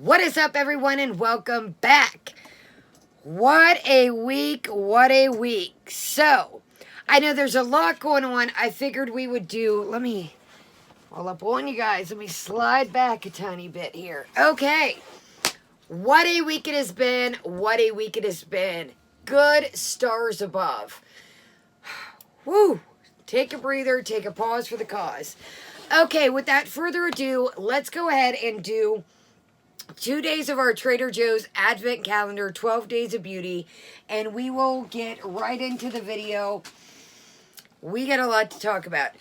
What is up, everyone, and welcome back. What a week, what a week. So, I know there's a lot going on. I figured we would do, roll up on you guys. Let me slide back a tiny bit here. Okay, what a week it has been. What a week it has been. Good stars above. Woo! Take a breather, take a pause for the cause. Okay, without further ado, let's go ahead and do 2 days of our Trader Joe's Advent Calendar, 12 Days of Beauty, and we will get right into the video. We got a lot to talk about.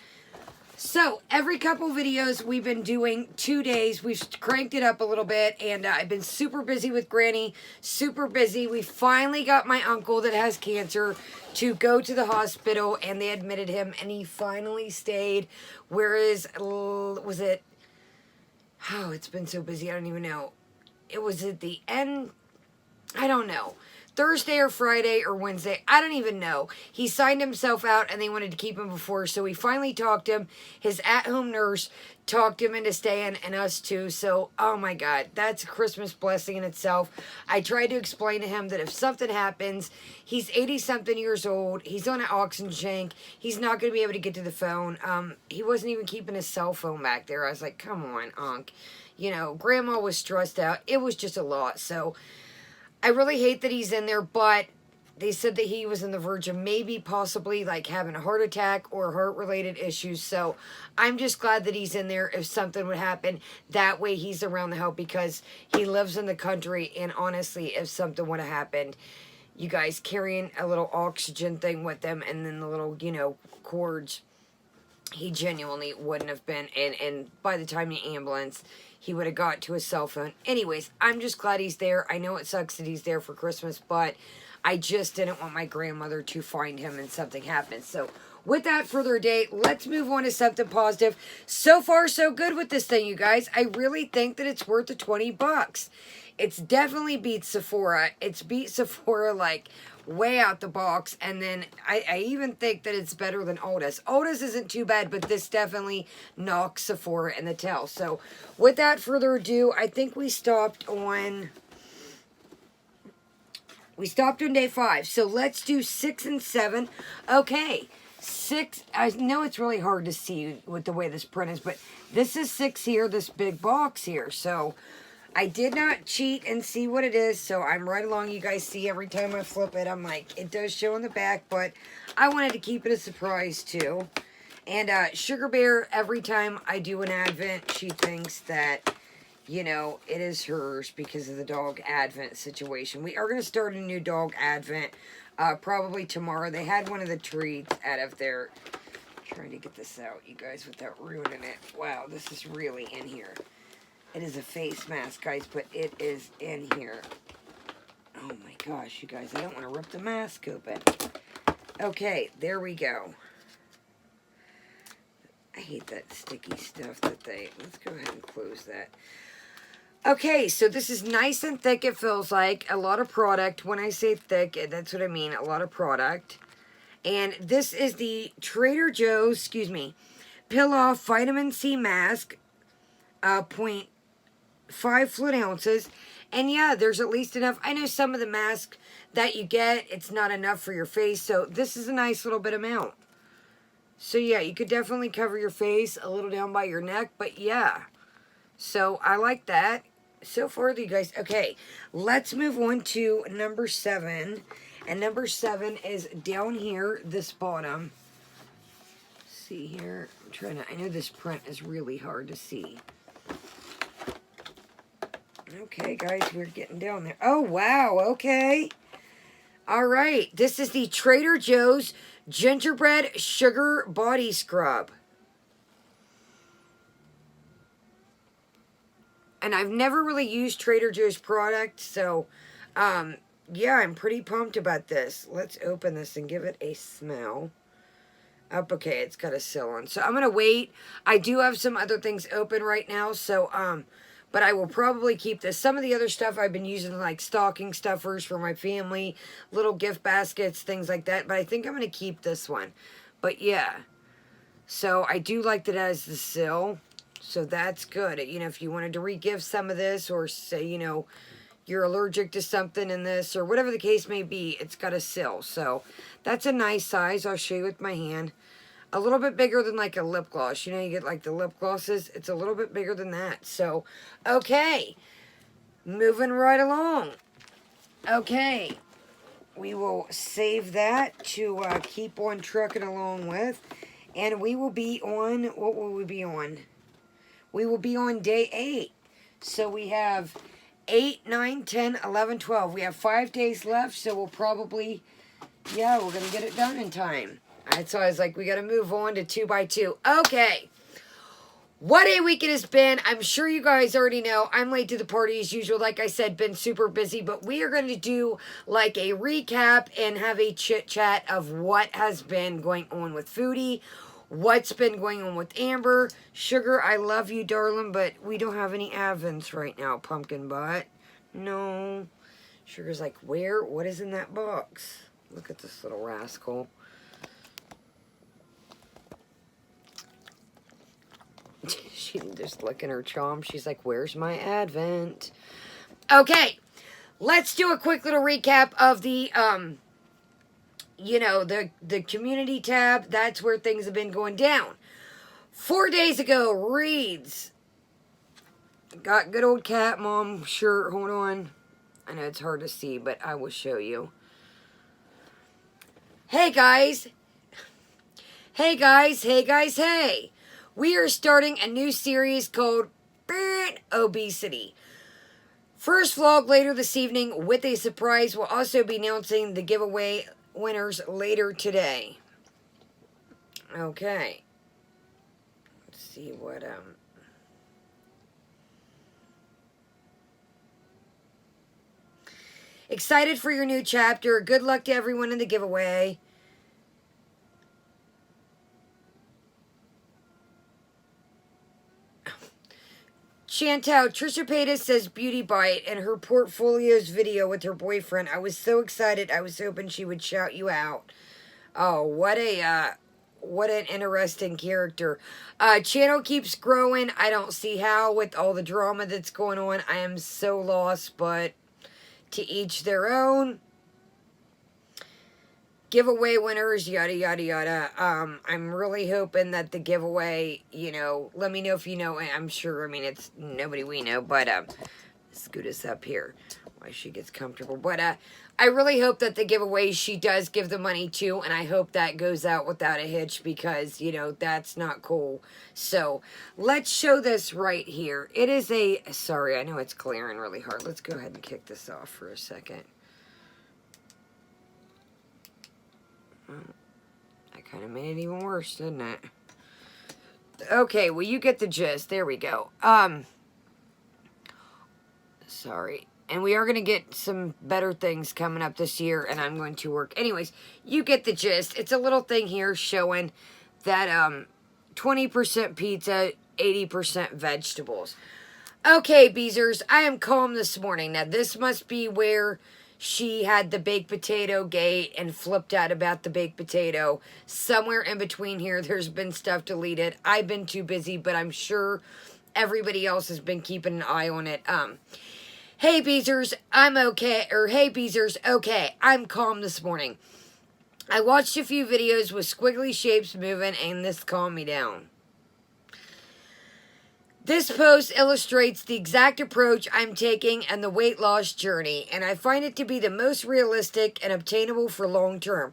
So, every couple videos, we've been doing 2 days. We've cranked it up a little bit, and I've been super busy with Granny, super busy. We finally got my uncle that has cancer to go to the hospital, and they admitted him, and he finally stayed. Whereas, was it... Oh, it's been so busy, I don't even know. It was at the end, I don't know. Thursday or Friday or Wednesday, I don't even know. He signed himself out and they wanted to keep him before, so we finally talked him. His at-home nurse talked him into staying, and us too. So, oh my God, that's a Christmas blessing in itself. I tried to explain to him that if something happens, he's 80-something years old, he's on an oxygen tank, he's not going to be able to get to the phone. He wasn't even keeping his cell phone back there. I was like, come on, Unc. You know, Grandma was stressed out. It was just a lot, so... I really hate that he's in there, but they said that he was on the verge of maybe possibly like having a heart attack or heart-related issues. So I'm just glad that he's in there if something would happen. That way he's around the help because he lives in the country. And honestly, if something would have happened, you guys carrying a little oxygen thing with them and then the little, cords, he genuinely wouldn't have been. And by the time the ambulance... he would have got to his cell phone. Anyways, I'm just glad he's there. I know it sucks that he's there for Christmas, but I just didn't want my grandmother to find him and something happens. So, without further ado, let's move on to something positive. So far, so good with this thing, you guys. I really think that it's worth the 20 bucks. It's definitely beat Sephora. It's beat Sephora, like, way out the box. And then I even think that it's better than Otis. Otis isn't too bad, but this definitely knocks Sephora in the tail. So, without further ado, I think we stopped on day 5. So, let's do 6 and 7. Okay. 6, I know it's really hard to see with the way this print is, but this is 6 here, this big box here. So, I did not cheat and see what it is, so I'm right along. You guys see every time I flip it, I'm like, it does show in the back, but I wanted to keep it a surprise too. And Sugar Bear, every time I do an Advent, she thinks that, it is hers because of the dog Advent situation. We are going to start a new dog Advent probably tomorrow. They had one of the treats out of their... trying to get this out, you guys, without ruining it. Wow, this is really in here. It is a face mask, guys, but it is in here. Oh my gosh, you guys, I don't want to rip the mask open. Okay, there we go. I hate that sticky stuff that they... let's go ahead and close that. Okay, so this is nice and thick, it feels like. A lot of product. When I say thick, that's what I mean, a lot of product. And this is the Trader Joe's, Peel Off Vitamin C Mask, 0.5 fluid ounces. And yeah, there's at least enough. I know some of the masks that you get, it's not enough for your face. So this is a nice little bit amount. So yeah, you could definitely cover your face a little down by your neck. But yeah, so I like that. So far, you guys. Okay, let's move on to number 7. And number 7 is down here, this bottom. See here. I'm trying to... I know this print is really hard to see. Okay, guys, we're getting down there. Oh, wow, okay. All right, this is the Trader Joe's Gingerbread Sugar Body Scrub. And I've never really used Trader Joe's product, so, yeah, I'm pretty pumped about this. Let's open this and give it a smell. Okay, it's got a seal on. So I'm going to wait. I do have some other things open right now, so, but I will probably keep this. Some of the other stuff I've been using, like stocking stuffers for my family, little gift baskets, things like that. But I think I'm going to keep this one. But yeah. So I do like that it has the seal. So that's good. You know, if you wanted to re-gift some of this, or say, you know, you're allergic to something in this, or whatever the case may be, it's got a seal. So that's a nice size. I'll show you with my hand. A little bit bigger than like a lip gloss. You know, you get like the lip glosses. It's a little bit bigger than that. So, okay. Moving right along. Okay. We will save that to keep on trucking along with. And we will be on, what will we be on? We will be on day 8. So we have 8, 9, 10, 11, 12. We have 5 days left, so we'll probably, yeah, we're going to get it done in time. Alright, so I was like, we got to move on to 2x2. Okay. What a week it has been. I'm sure you guys already know. I'm late to the party as usual. Like I said, been super busy. But we are going to do like a recap and have a chit-chat of what has been going on with Foodie. What's been going on with Amber. Sugar, I love you, darling. But we don't have any Advents right now, pumpkin butt. No. Sugar's like, where? What is in that box? Look at this little rascal. She's just licking her chomp. She's like, where's my Advent? Okay, let's do a quick little recap of the, you know, the community tab. That's where things have been going down. 4 days ago, reads. Got good old cat mom shirt. Hold on. I know it's hard to see, but I will show you. Hey, guys. Hey, guys. Hey, guys. Hey. We are starting a new series called Obesity. First vlog later this evening with a surprise. We'll also be announcing the giveaway winners later today. Okay. Let's see what, Excited for your new chapter. Good luck to everyone in the giveaway. Chantal, Trisha Paytas says Beauty Bite in her portfolio's video with her boyfriend. I was so excited. I was hoping she would shout you out. Oh, what an interesting character. Channel keeps growing. I don't see how with all the drama that's going on. I am so lost, but to each their own. Giveaway winners, yada, yada, yada. I'm really hoping that the giveaway, you know, let me know if you know. I'm sure, I mean, it's nobody we know, but, scoot us up here while she gets comfortable. But, I really hope that the giveaway she does give the money to, and I hope that goes out without a hitch because, you know, that's not cool. So, let's show this right here. It is a, sorry, I know it's glaring really hard. Let's go ahead and kick this off for a second. I kind of made it even worse, didn't it? Okay, well, you get the gist. There we go. Sorry. And we are going to get some better things coming up this year, and I'm going to work. Anyways, you get the gist. It's a little thing here showing that 20% pizza, 80% vegetables. Okay, Beezers, I am calm this morning. Now, this must be where she had the baked potato gate and flipped out about the baked potato. Somewhere in between here, there's been stuff deleted. I've been too busy, but I'm sure everybody else has been keeping an eye on it. Hey, Beezers, I'm okay. Or, hey, Beezers, okay. I'm calm this morning. I watched a few videos with squiggly shapes moving, and this calmed me down. This post illustrates the exact approach I'm taking and the weight loss journey, and I find it to be the most realistic and obtainable for long term.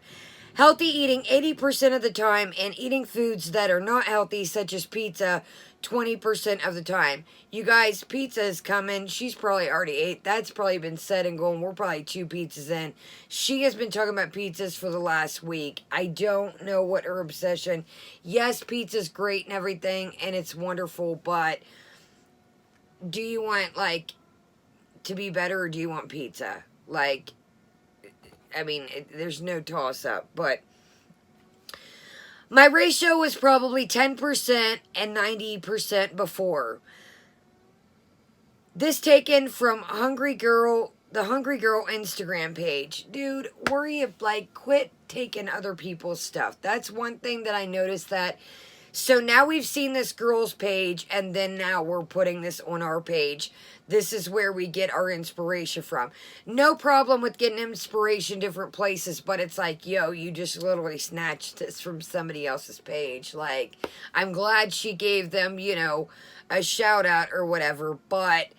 Healthy eating 80% of the time, and eating foods that are not healthy, such as pizza, 20% of the time. You guys, pizza is coming. She's probably already ate. That's probably been set and going. We're probably 2 pizzas in. She has been talking about pizzas for the last week. I don't know what her obsession. Yes, pizza's great and everything, and it's wonderful, but do you want, like, to be better, or do you want pizza? Like, I mean, there's no toss-up, but my ratio was probably 10% and 90% before. This taken from Hungry Girl, the Hungry Girl Instagram page. Dude, quit taking other people's stuff. That's one thing that I noticed, that So now we've seen this girl's page, and then now we're putting this on our page. This is where we get our inspiration from. No problem with getting inspiration different places, but it's like, yo, you just literally snatched this from somebody else's page. Like, I'm glad she gave them, you know, a shout out or whatever, but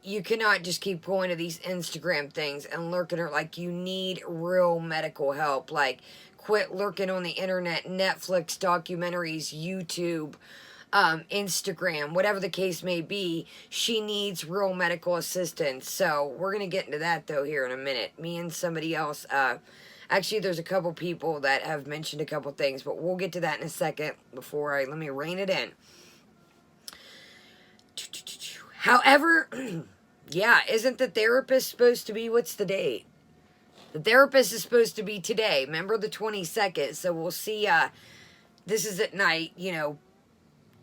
you cannot just keep going to these Instagram things and lurking or like you need real medical help. Like, quit lurking on the internet, Netflix documentaries, YouTube, Instagram, whatever the case may be. She needs real medical assistance. So we're going to get into that though here in a minute. Me and somebody else, actually there's a couple people that have mentioned a couple things, but we'll get to that in a second. Let me rein it in. However, yeah, isn't the therapist supposed to be, what's the date? The therapist is supposed to be today. Remember the 22nd. So we'll see, this is at night, you know,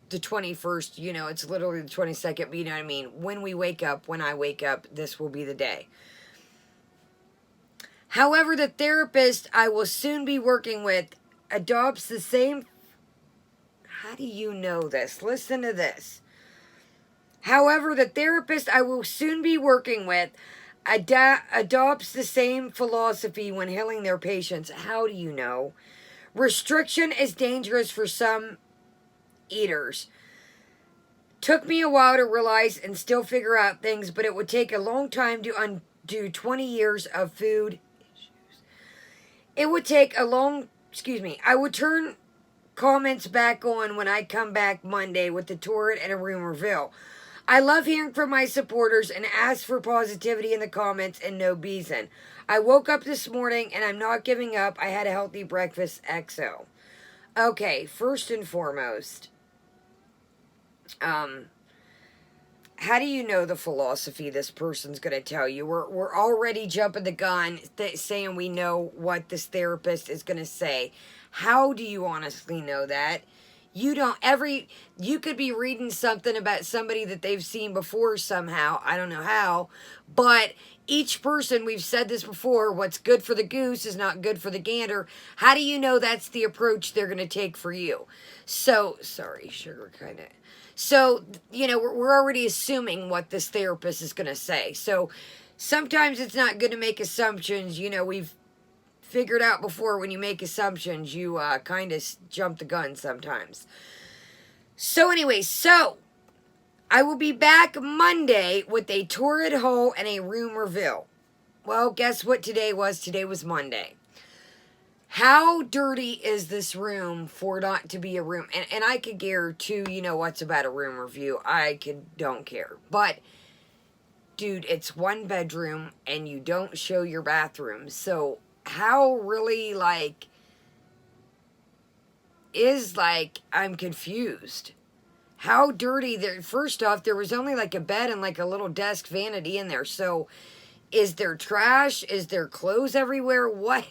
the 21st, you know, it's literally the 22nd, but you know what I mean? When we wake up, when I wake up, this will be the day. However, the therapist I will soon be working with adopts the same, how do you know this? Listen to this. However, the therapist I will soon be working with adopts the same philosophy when healing their patients. How do you know? Restriction is dangerous for some eaters. Took me a while to realize and still figure out things, but it would take a long time to undo 20 years of food issues. It would take a long, I would turn comments back on when I come back Monday with the turret and a room reveal. I love hearing from my supporters and ask for positivity in the comments and no beeson. I woke up this morning and I'm not giving up. I had a healthy breakfast, XO. Okay, first and foremost, how do you know the philosophy this person's going to tell you? We're already jumping the gun saying we know what this therapist is going to say. How do you honestly know that? You could be reading something about somebody that they've seen before somehow. I don't know how. But each person, we've said this before, what's good for the goose is not good for the gander. How do you know that's the approach they're going to take for you? So, sorry, sugar kind of. So, you know, we're already assuming what this therapist is going to say. So, sometimes it's not good to make assumptions. You know, we've figured out before when you make assumptions, you kind of jump the gun sometimes. So anyway, I will be back Monday with a torrid haul and a room reveal. Well, guess what today was? Today was Monday. How dirty is this room for not to be a room? And I could care too, you know what's about a room review. Don't care. But, dude, it's one bedroom and you don't show your bathroom. So, how really, I'm confused. How dirty, first off, there was only a bed and a little desk vanity in there. So, is there trash? Is there clothes everywhere? What?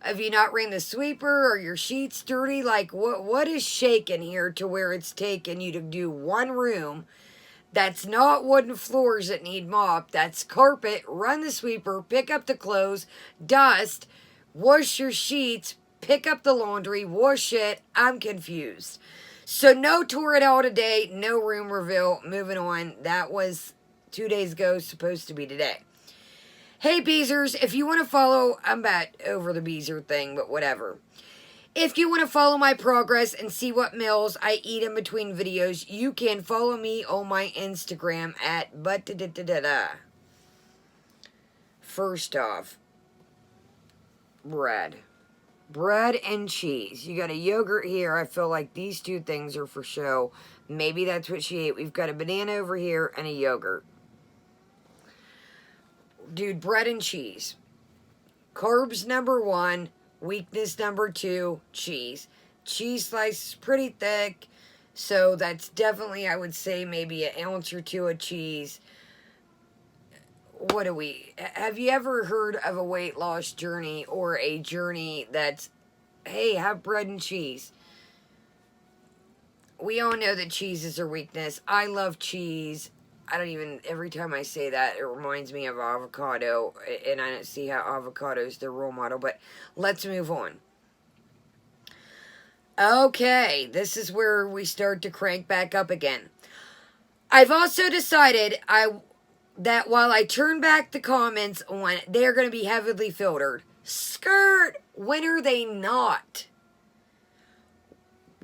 Have you not ran the sweeper? Or your sheets dirty? What is shaking here to where it's taken you to do one room that's not wooden floors that need mop, that's carpet, run the sweeper, pick up the clothes, dust, wash your sheets, pick up the laundry, wash it? I'm confused. So no tour at all today, no room reveal, moving on. That was 2 days ago, supposed to be today. Hey Beezers, if you want to follow, I'm about over the Beezer thing, but whatever. If you want to follow my progress and see what meals I eat in between videos, you can follow me on my Instagram at but-da-da-da-da-da. First off, bread. Bread and cheese. You got a yogurt here. I feel like these two things are for show. Maybe that's what she ate. We've got a banana over here and a yogurt. Dude, bread and cheese. Carbs number 1. Weakness number 2, cheese. Cheese slice is pretty thick, so that's definitely, I would say, maybe an ounce or 2 of cheese. Have you ever heard of a weight loss journey or a journey that's, hey, have bread and cheese? We all know that cheese is our weakness. I love cheese. Every time I say that, it reminds me of avocado, and I don't see how avocado is the role model, but let's move on. Okay, this is where we start to crank back up again. I've also decided that while I turn back the comments on, they're going to be heavily filtered. Skirt! When are they not?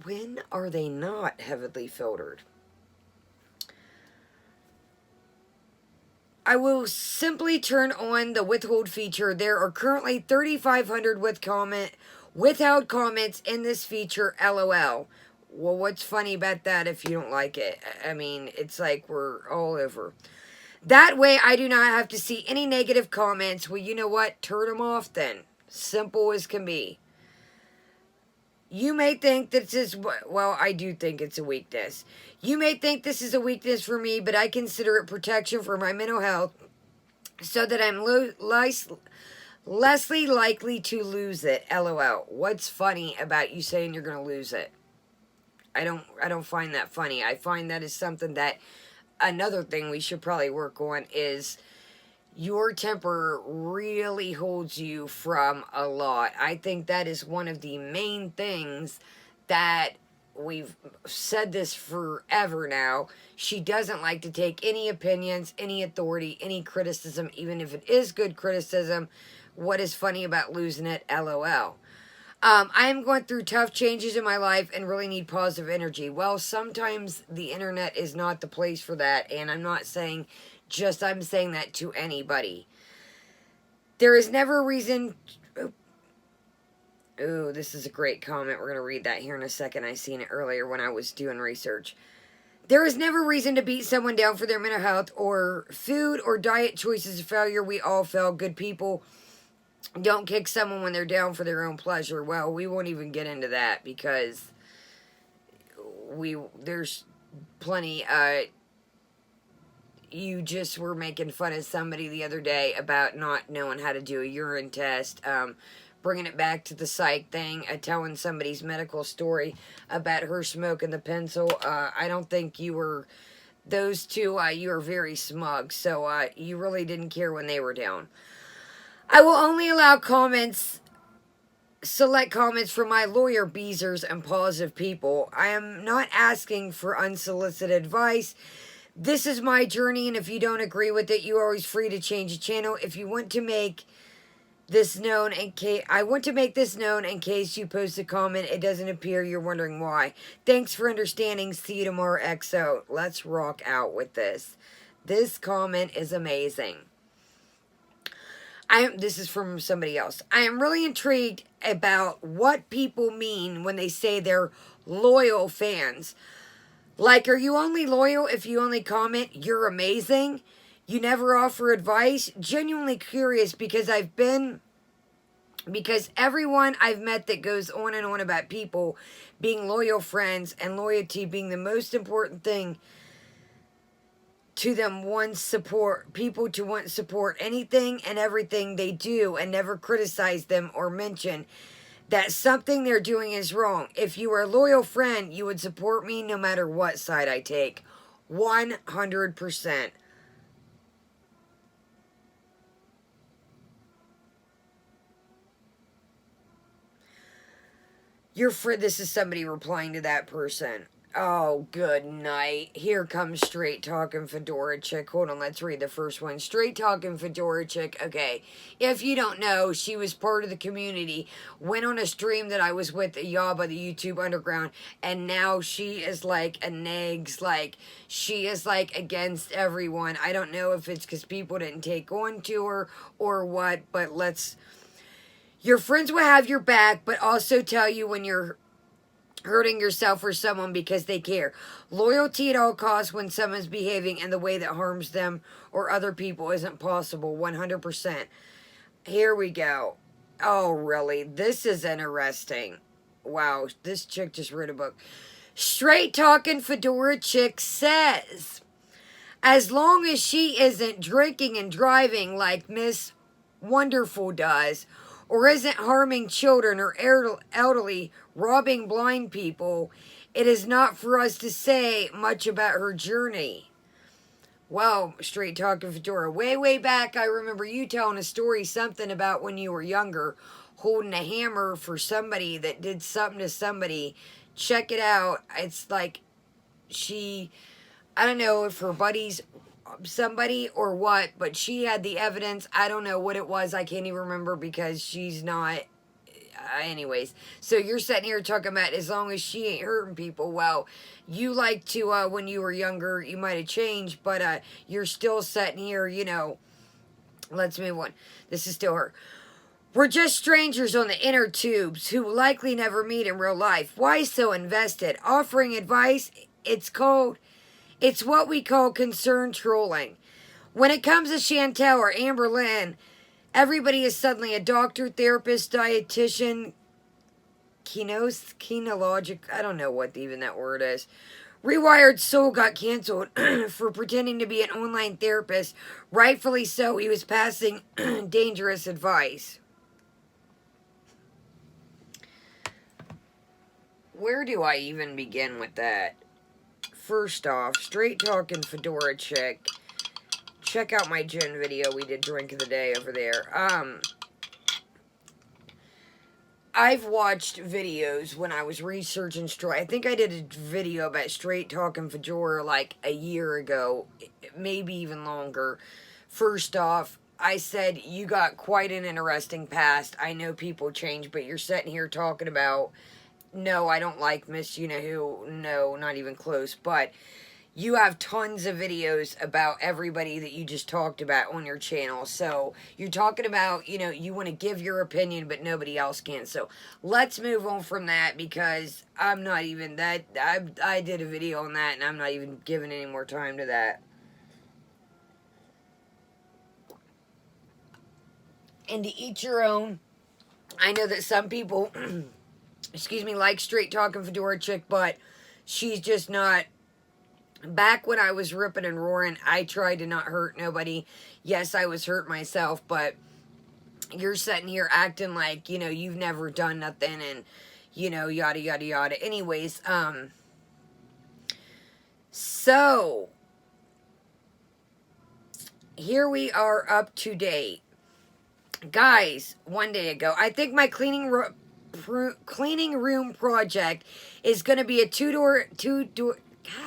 When are they not heavily filtered? I will simply turn on the withhold feature. There are currently 3,500 withheld comments in this feature, LOL. Well, what's funny about that if you don't like it? I mean, it's like we're all over. That way, I do not have to see any negative comments. Well, you know what? Turn them off then. Simple as can be. You may think that this is, well, I do think it's a weakness. You may think this is a weakness for me, but I consider it protection for my mental health so that I'm less likely to lose it. LOL. What's funny about you saying you're going to lose it? I don't find that funny. I find that is something that, another thing we should probably work on is your temper really holds you from a lot. I think that is one of the main things that we've said this forever now. She doesn't like to take any opinions, any authority, any criticism, even if it is good criticism. What is funny about losing it? LOL. I am going through tough changes in my life and really need positive energy. Well, sometimes the internet is not the place for that, and I'm not saying I'm saying that to anybody. There is never a reason. Ooh, this is a great comment. We're going to read that here in a second. I seen it earlier when I was doing research. There is never reason to beat someone down for their mental health or food or diet choices of failure. We all fail. Good people don't kick someone when they're down for their own pleasure. Well, we won't even get into that because there's plenty. You just were making fun of somebody the other day about not knowing how to do a urine test. Bringing it back to the psych thing, telling somebody's medical story about her smoking the pencil. I don't think you were, those two, you were very smug. So you really didn't care when they were down. I will only allow select comments from my lawyer beezers and positive people. I am not asking for unsolicited advice. This is my journey, and if you don't agree with it, you are always free to change the channel. If you want to make this known I want to make this known in case you post a comment, it doesn't appear, you're wondering why. Thanks for understanding. See you tomorrow, XO. Let's rock out with this. This comment is amazing. This is from somebody else. I am really intrigued about what people mean when they say they're loyal fans. Like, are you only loyal if you only comment, you're amazing? You never offer advice? Genuinely curious because everyone I've met that goes on and on about people being loyal friends and loyalty being the most important thing to them, people to want support anything and everything they do and never criticize them or mention that something they're doing is wrong. If you were a loyal friend, you would support me no matter what side I take. 100%. This is somebody replying to that person. Oh, good night. Here comes Straight Talking Fedora Chick. Hold on, let's read the first one. Straight Talking Fedora Chick. Okay, if you don't know, she was part of the community. Went on a stream that I was with Yaba, the YouTube Underground, and now she is like a negs. Like, she is like against everyone. I don't know if it's because people didn't take on to her or what, but your friends will have your back, but also tell you when you're hurting yourself or someone because they care. Loyalty at all costs when someone's behaving in the way that harms them or other people isn't possible. 100%. Here we go. Oh, really? This is interesting. Wow, this chick just wrote a book. Straight Talking Fedora Chick says, as long as she isn't drinking and driving like Miss Wonderful does, or isn't harming children or elderly, robbing blind people, it is not for us to say much about her journey. Well, Straight Talking Fedora, way back, I remember you telling a story, something about when you were younger. holding a hammer for somebody that did something to somebody. Check it out. It's like I don't know if her buddy's somebody or what, but she had the evidence. I don't know what it was. I can't even remember because she's not. Anyways, so you're sitting here talking about as long as she ain't hurting people. Well, you like to, when you were younger, you might have changed, but you're still sitting here, let's move on. This is still her. We're just strangers on the inner tubes who likely never meet in real life. Why so invested? Offering advice, it's what we call concerned trolling. When it comes to Chantal or Amber Lynn, everybody is suddenly a doctor, therapist, dietitian, kinologic, I don't know what even that word is. Rewired Soul got canceled for pretending to be an online therapist. Rightfully so, he was passing dangerous advice. Where do I even begin with that? First off, straight talking fedora chick. Check out my gin video we did drink of the day over there. I've watched videos when I was researching I think I did a video about straight talking fedora like a year ago, maybe even longer. First off, I said you got quite an interesting past. I know people change, but you're sitting here talking about, no, I don't like Miss You-Know-Who. No, not even close. But you have tons of videos about everybody that you just talked about on your channel. So you're talking about, you want to give your opinion, but nobody else can. So let's move on from that because I'm not even that. I did a video on that and I'm not even giving any more time to that. And to each your own. I know that some people, like straight talking fedora chick, but she's just not. Back when I was ripping and roaring, I tried to not hurt nobody. Yes, I was hurt myself, but you're sitting here acting like, you've never done nothing and, yada, yada, yada. Anyways, so, here we are up to date. Guys, one day ago, I think my cleaning room project is going to be a two-door,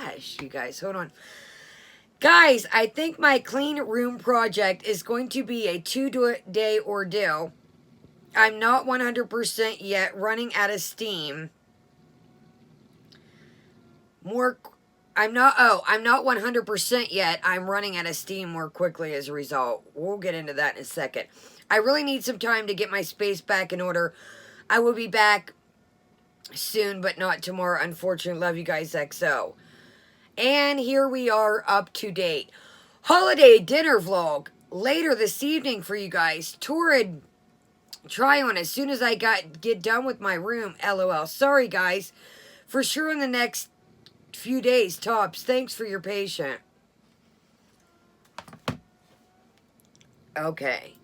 gosh, you guys, hold on. Guys, I think my clean room project is going to be a 2-day ordeal. I'm not 100% yet, running out of steam. I'm not 100% yet. I'm running out of steam more quickly as a result. We'll get into that in a second. I really need some time to get my space back in order. I will be back soon, but not tomorrow. Unfortunately, love you guys, XO. And here we are up to date. Holiday dinner vlog later this evening for you guys. Torrid try on as soon as I get done with my room. LOL. Sorry guys. For sure in the next few days tops. Thanks for your patience. Okay.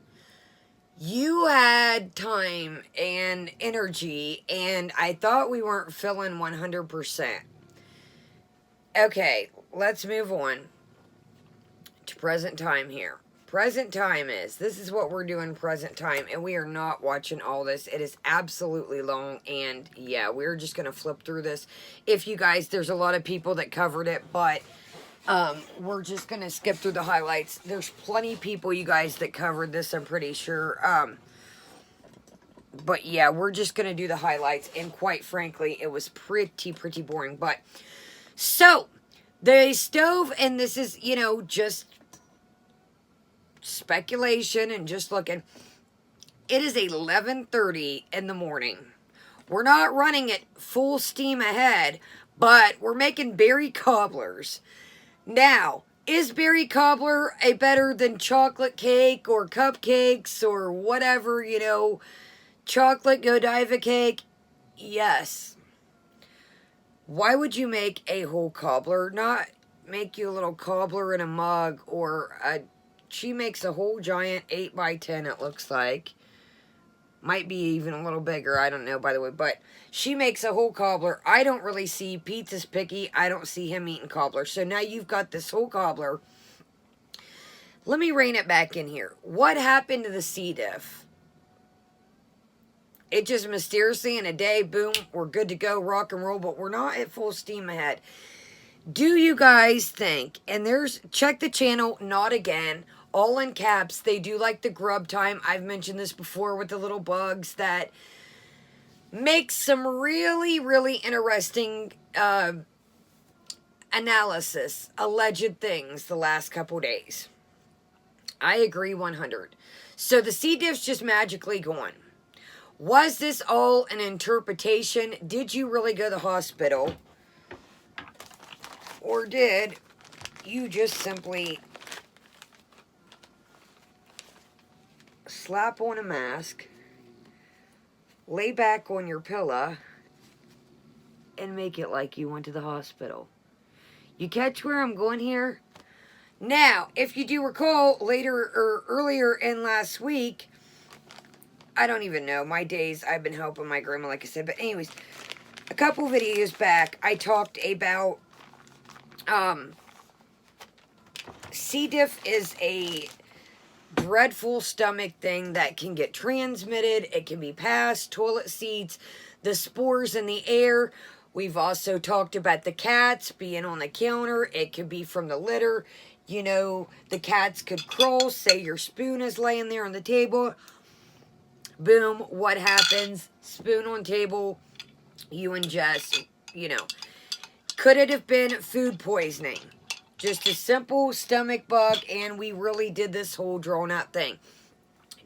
You had time and energy and I thought we weren't feeling 100%. Okay, let's move on to present time here. Present time this is what we're doing present time, and we are not watching all this. It is absolutely long, and yeah, we're just going to flip through this. If you guys, there's a lot of people that covered it, but we're just going to skip through the highlights. There's plenty of people, you guys, that covered this, I'm pretty sure. But yeah, we're just going to do the highlights, and quite frankly, it was pretty boring, but... So, the stove, and this is, just speculation and just looking. It is 11:30 in the morning. We're not running it full steam ahead, but we're making berry cobblers. Now, is berry cobbler a better than chocolate cake or cupcakes or whatever, chocolate Godiva cake? Yes. Why would you make a whole cobbler? Not make you a little cobbler in a mug or she makes a whole giant 8x10 it looks like. Might be even a little bigger, I don't know by the way, but she makes a whole cobbler. I don't really see Pizza's picky. I don't see him eating cobbler. So now you've got this whole cobbler. Let me rein it back in here. What happened to the C. diff? It just mysteriously in a day, boom, we're good to go, rock and roll, but we're not at full steam ahead. Do you guys think, and check the channel, not again, all in caps, they do like the grub time. I've mentioned this before with the little bugs that make some really, really interesting analysis, alleged things the last couple days. I agree 100. So the C. diff's just magically gone. Was this all an interpretation? Did you really go to the hospital? Or did you just simply slap on a mask, lay back on your pillow, and make it like you went to the hospital? You catch where I'm going here? Now, if you do recall, earlier in last week, I don't even know, my days, I've been helping my grandma, like I said, but anyways, a couple videos back, I talked about, C. diff is a dreadful stomach thing that can get transmitted, it can be passed, toilet seats, the spores in the air. We've also talked about the cats being on the counter. It could be from the litter. You know, the cats could crawl. Say your spoon is laying there on the table. Boom, what happens? Spoon on table, you ingest, you know. Could it have been food poisoning? Just a simple stomach bug, and we really did this whole drawn out thing.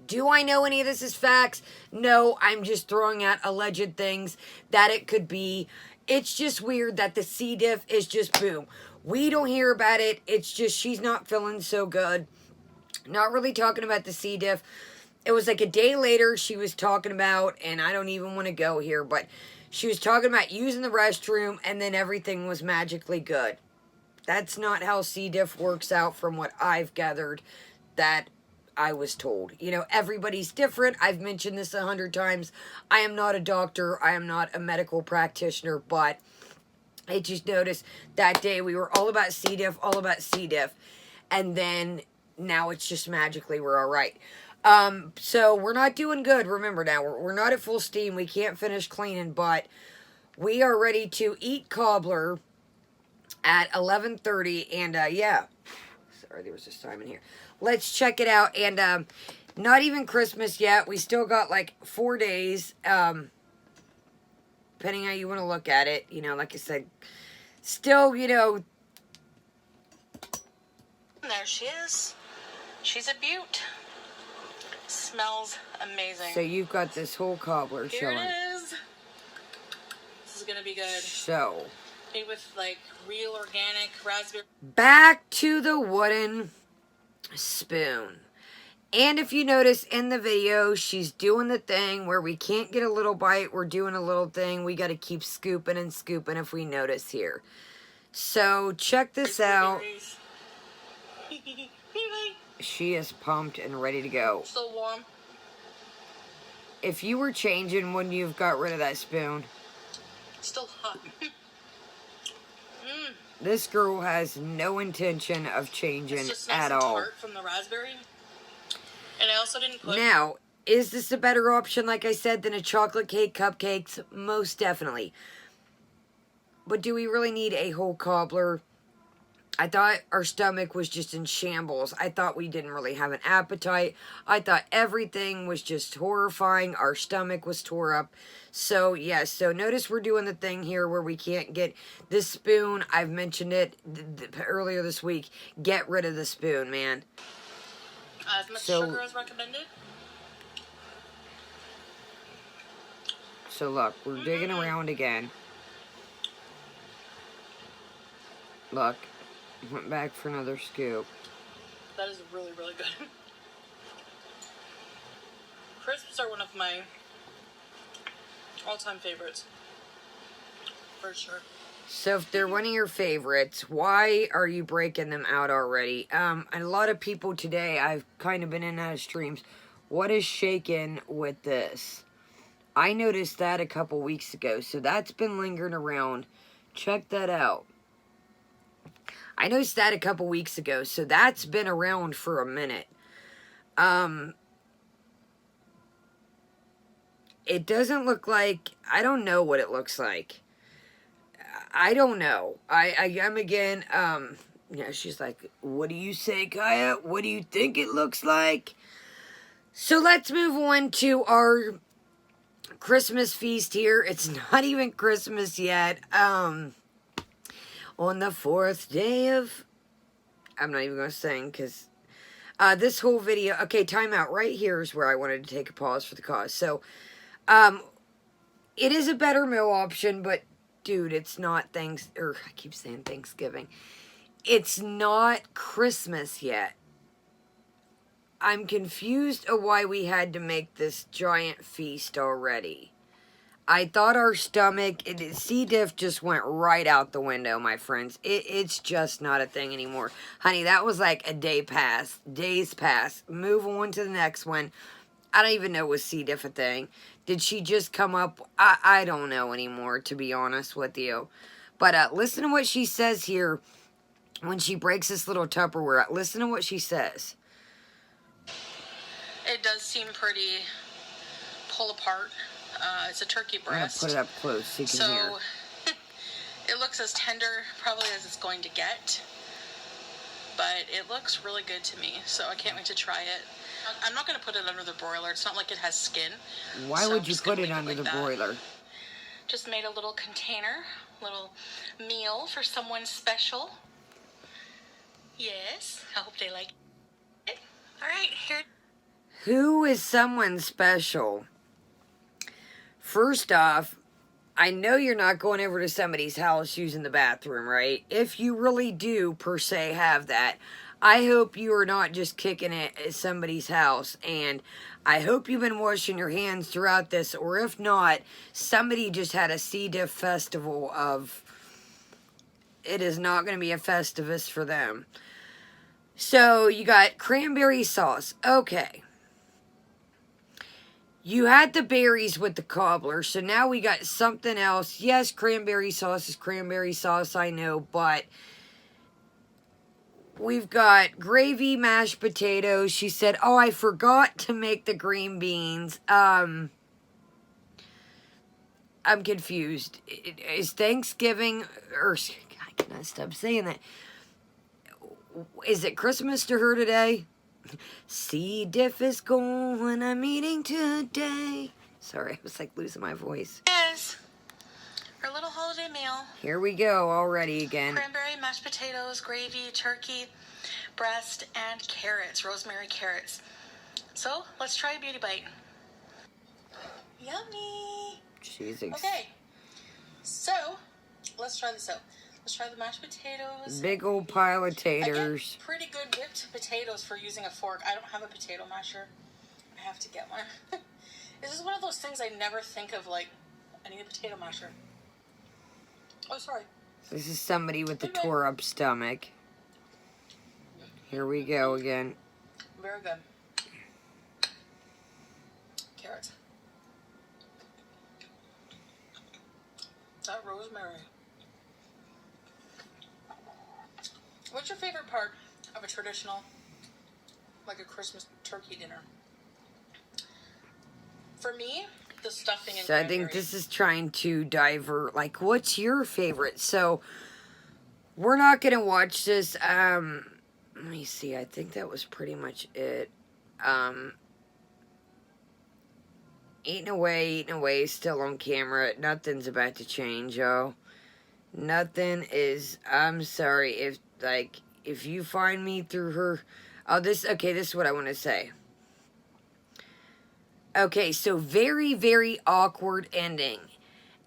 Do I know any of this is facts? No, I'm just throwing out alleged things that it could be. It's just weird that the C. diff is just boom. We don't hear about it. It's just she's not feeling so good. Not really talking about the C. diff. It was like a day later she was talking about, and I don't even want to go here, but she was talking about using the restroom and then everything was magically good. That's not how C. diff works out from what I've gathered that I was told. You know, everybody's different. I've mentioned this 100 times. I am not a doctor. I am not a medical practitioner, but I just noticed that day we were all about C. diff, all about C. diff. And then now it's just magically we're all right. So we're not doing good. Remember now, we're not at full steam. We can't finish cleaning, but we are ready to eat cobbler at 11:30. And, yeah. Sorry, there was this time in here. Let's check it out. And, not even Christmas yet. We still got like 4 days, depending how you want to look at it. You know, like I said, still, you know. There she is. She's a beaut. Smells amazing. So you've got this whole cobbler Here showing. it is. This is gonna be good. So. Made with like real organic raspberry. Back to the wooden spoon. And if you notice in the video, she's doing the thing where we can't get a little bite. We're doing a little thing. We got to keep scooping and scooping if we notice here. So check this out. She is pumped and ready to go. Still warm. If you were changing, wouldn't you have got rid of that spoon? Still hot. This girl has no intention of changing it's just nice at and all. Tart from the raspberry. And I also didn't put... Now, is this a better option, like I said, than a chocolate cake, cupcakes? Most definitely. But do we really need a whole cobbler? I thought our stomach was just in shambles. I thought we didn't really have an appetite. I thought everything was just horrifying. Our stomach was tore up. So, yes. So, notice we're doing the thing here where we can't get this spoon. I've mentioned it earlier this week. Get rid of the spoon, man. As much sugar as recommended. So, look. We're digging around again. Look. Went back for another scoop. That is really, really good. Crisps are one of my all-time favorites. For sure. So if they're one of your favorites, why are you breaking them out already? A lot of people today, I've kind of been in and out of streams. What is shaking with this? I noticed that a couple weeks ago, so that's been lingering around. Check that out. I noticed that a couple weeks ago, so that's been around It doesn't look like, I don't know what it looks like. I don't know. I'm again, yeah, she's like, what do you say, Kaya? What do you think it looks like? So let's move on to our Christmas feast here. It's not even Christmas yet. On the 4th day of, I'm not even going to sing because this whole video, okay, time out. Right here is where I wanted to take a pause for the cause. So, it is a better meal option, but dude, it's not I keep saying Thanksgiving. It's not Christmas yet. I'm confused of why we had to make this giant feast already. I thought our stomach, C. diff just went right out the window, my friends. It's just not a thing anymore. Honey, that was like a day pass. Days pass. Move on to the next one. I don't even know, was C. diff a thing? Did she just come up? I don't know anymore, to be honest with you. But listen to what she says here when she breaks this little Tupperware. Listen to what she says. It does seem pretty pull apart. It's a turkey breast. I'm gonna put it up close so you can hear. It looks as tender probably as it's going to get. But it looks really good to me, so I can't wait to try it. I'm not going to put it under the broiler. It's not like it has skin. Why would you put it under the broiler? Just made a little container, little meal for someone special. Yes, I hope they like it. All right, here. Who is someone special? First off, I know you're not going over to somebody's house using the bathroom, right? If you really do, per se, have that, I hope you are not just kicking it at somebody's house. And I hope you've been washing your hands throughout this. Or if not, somebody just had a C. diff festival of... It is not going to be a Festivus for them. So, you got cranberry sauce. Okay. You had the berries with the cobbler, so now we got something else. Yes, cranberry sauce is cranberry sauce, I know, but we've got gravy, mashed potatoes. She said, oh, I forgot to make the green beans. I'm confused. Is Thanksgiving, or I cannot stop saying that. Is it Christmas to her today? C. diff is gone, I'm eating today. Sorry, I was like losing my voice. Yes, our little holiday meal. Here we go already again. Cranberry, mashed potatoes, gravy, turkey, breast, and carrots, rosemary carrots. So, let's try a beauty bite. Yummy! Jesus. Okay, so, let's try this out. Let's try the mashed potatoes. Big old pile of taters. Again, pretty good whipped potatoes for using a fork. I don't have a potato masher. I have to get one. This is one of those things I never think of, like, I need a potato masher. Oh, sorry. This is somebody with a tore up stomach. Here we go again. Very good. Carrots. That rosemary. What's your favorite part of a traditional, like a Christmas turkey dinner? For me, the stuffing and So I cranberry. think this is trying to divert, like, what's your favorite? So, we're not going to watch this. Let me see. I think that was pretty much it. Eating away, still on camera. Nothing's about to change, y'all. Nothing is, I'm sorry, if you find me through her, this is what I want to say. Okay, so very, very awkward ending.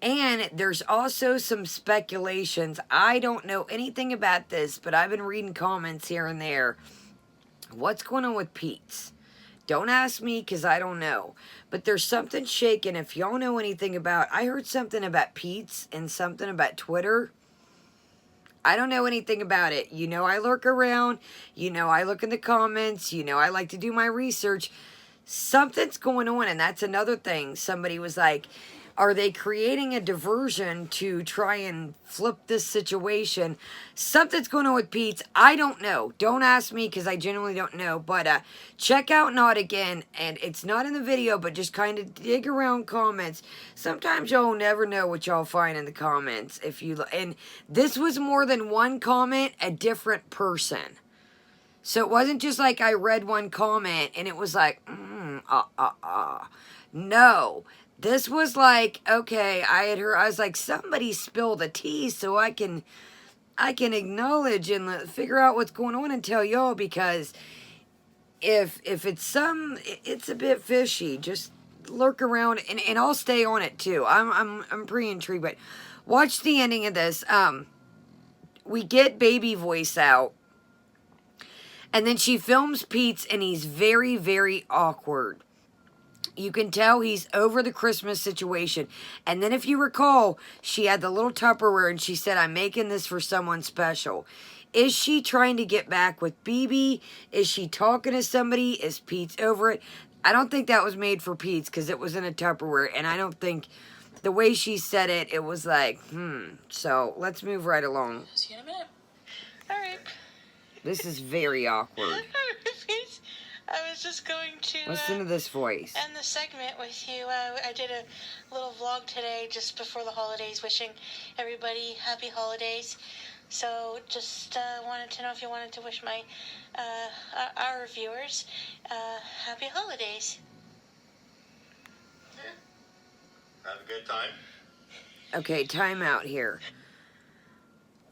And there's also some speculations. I don't know anything about this, but I've been reading comments here and there. What's going on with Pete's? Don't ask me, because I don't know. But there's something shaking. If y'all know anything about... I heard something about Pete's and something about Twitter. I don't know anything about it. You know I lurk around. You know I look in the comments. You know I like to do my research. Something's going on, and that's another thing. Somebody was like, Are they creating a diversion to try and flip this situation? Something's going on with Pete's. I don't know. Don't ask me because I genuinely don't know. But check out Not Again. And it's not in the video, but just kind of dig around comments. Sometimes y'all never know what y'all find in the comments. And this was more than one comment, a different person. So it wasn't just like I read one comment and it was like, No. This was like, okay, I was like, somebody spill the tea so I can acknowledge and figure out what's going on and tell y'all, because if it's a bit fishy. Just lurk around and I'll stay on it too. I'm pretty intrigued, but watch the ending of this. We get baby voice out. And then she films Pete's and he's very, very awkward. You can tell he's over the Christmas situation. And then if you recall, she had the little Tupperware and she said, I'm making this for someone special. Is she trying to get back with BB? Is she talking to somebody? Is Pete's over it? I don't think that was made for Pete's because it was in a Tupperware. And I don't think the way she said it, it was like, So let's move right along. See you in a minute. All right. This is very awkward. I was just going to listen to this voice. End the segment with you. I did a little vlog today just before the holidays, wishing everybody happy holidays. So just wanted to know if you wanted to wish my our viewers happy holidays. Yeah. Have a good time. Okay, time out here.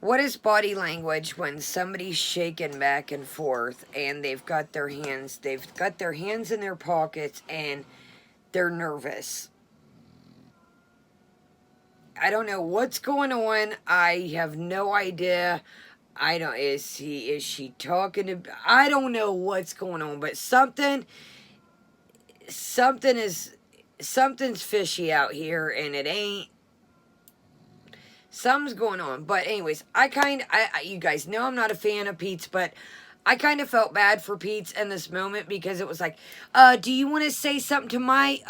What is body language when somebody's shaking back and forth and they've got their hands in their pockets and they're nervous? I don't know what's going on. I have no idea. Is she talking to, I don't know what's going on, but something's fishy out here and it ain't. Something's going on. But anyways, you guys know I'm not a fan of Pete's, but I kind of felt bad for Pete's in this moment because it was like, do you want to say something to my,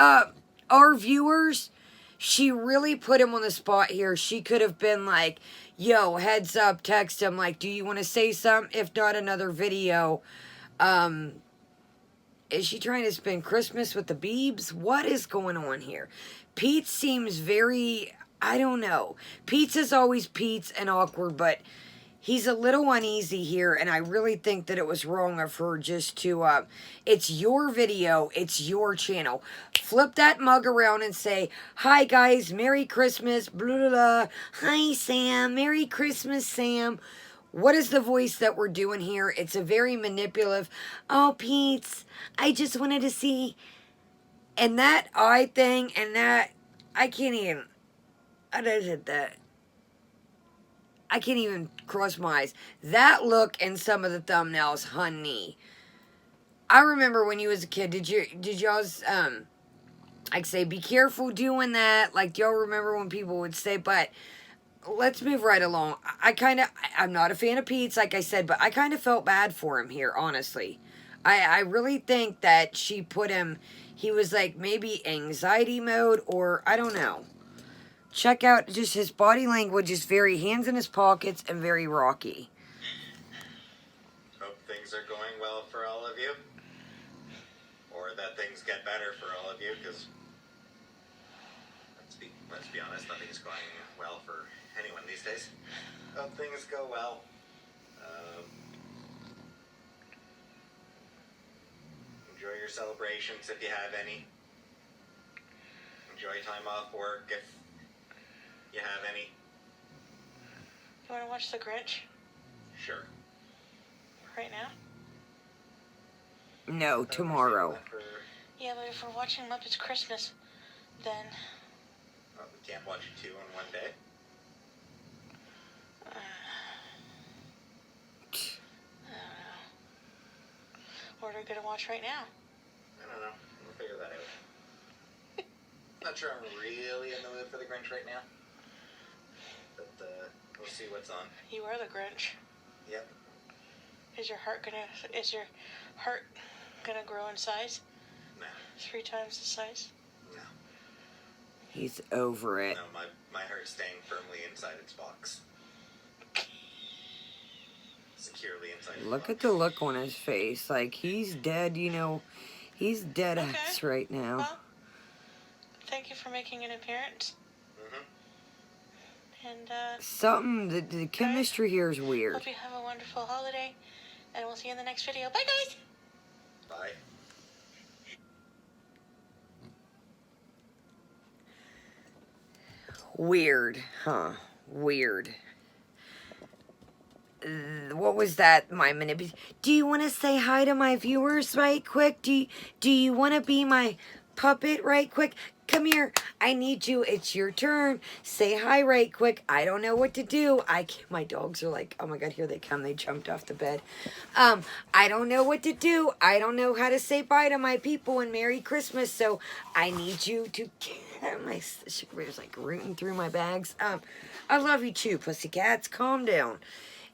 our viewers? She really put him on the spot here. She could have been like, yo, heads up, text him, like, do you want to say something? If not, another video. Is she trying to spend Christmas with the Beebs? What is going on here? Pete seems very, I don't know. Pete's is always Pete's and awkward, but he's a little uneasy here, and I really think that it was wrong of her just to, it's your video, it's your channel. Flip that mug around and say, hi guys, Merry Christmas, blah, blah, blah. Hi Sam, Merry Christmas Sam. What is the voice that we're doing here? It's a very manipulative, oh Pete's, I just wanted to see, and that eye thing, and that, I can't even, I did that. I can't even cross my eyes. That look in some of the thumbnails, honey. I remember when you was a kid, did y'all's, like say, be careful doing that. Like, y'all remember when people would say, but let's move right along. I'm not a fan of Pete's, like I said, but I kind of felt bad for him here, honestly. I really think that she put him, he was like maybe anxiety mode or I don't know. Check out just his body language is very hands in his pockets and very rocky. Hope things are going well for all of you. Or that things get better for all of you, because let's be honest, nothing's going well for anyone these days. Hope things go well. Enjoy your celebrations if you have any. Enjoy time off work if you have any. You want to watch The Grinch? Sure. Right now? No, tomorrow. Yeah, but if we're watching Muppets Christmas, then... Well, we can't watch two in one day. I don't know. What are we going to watch right now? I don't know. We'll figure that out. Not sure I'm really in the mood for The Grinch right now. But we'll see what's on. You are the Grinch. Yep. Is your heart gonna grow in size? No. 3 times the size? No. He's over it. No, my heart's staying firmly inside its box. Securely inside its Look box. at the look on his face. Like, he's dead, you know. He's dead ass right now. Well, thank you for making an appearance. And, something, the chemistry here is weird. hope you have a wonderful holiday, and we'll see you in the next video. Bye, guys! Bye. Weird, huh? Weird. What was that? My manipulation. Do you want to say hi to my viewers right quick? Do you want to be my puppet right quick? Come here. I need you. It's your turn. Say hi right quick. I don't know what to do. My dogs are like, oh my God, here they come. They jumped off the bed. I don't know what to do. I don't know how to say bye to my people and Merry Christmas. So I need you to my sugar's like rooting through my bags. I love you too, pussycats. Calm down.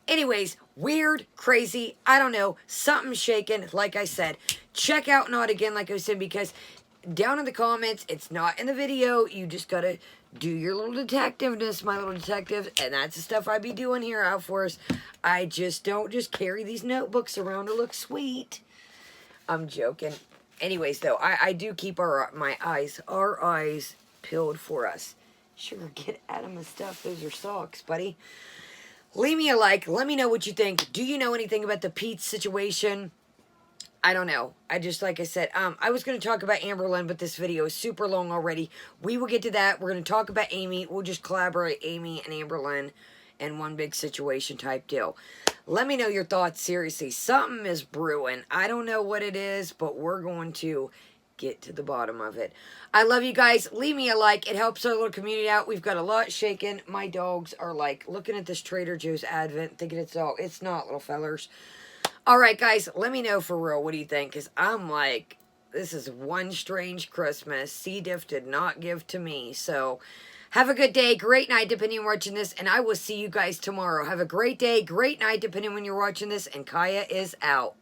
Anyways, weird, crazy, I don't know, something shaking, like I said. Check out Not Again, like I said, because down in the comments, it's not in the video. You just gotta do your little detectiveness, my little detective, and that's the stuff I be doing here out for us. I just don't just carry these notebooks around to look sweet. I'm joking. Anyways, though, I do keep our eyes peeled for us. Sugar, get out of my stuff. Those are socks, buddy. Leave me a like. Let me know what you think. Do you know anything about the Pete situation? I don't know. Like I said, I was going to talk about Amberlynn, but this video is super long already. We will get to that. We're going to talk about Amy. We'll just collaborate Amy and Amberlynn in one big situation type deal. Let me know your thoughts. Seriously, something is brewing. I don't know what it is, but we're going to get to the bottom of it. I love you guys. Leave me a like. It helps our little community out. We've got a lot shaking. My dogs are like looking at this Trader Joe's Advent thinking it's all. It's not, little fellers. All right, guys. Let me know for real. What do you think? Because I'm like, this is one strange Christmas. C. Diff did not give to me. So have a good day. Great night, depending on watching this. And I will see you guys tomorrow. Have a great day. Great night, depending on when you're watching this. And Kaya is out.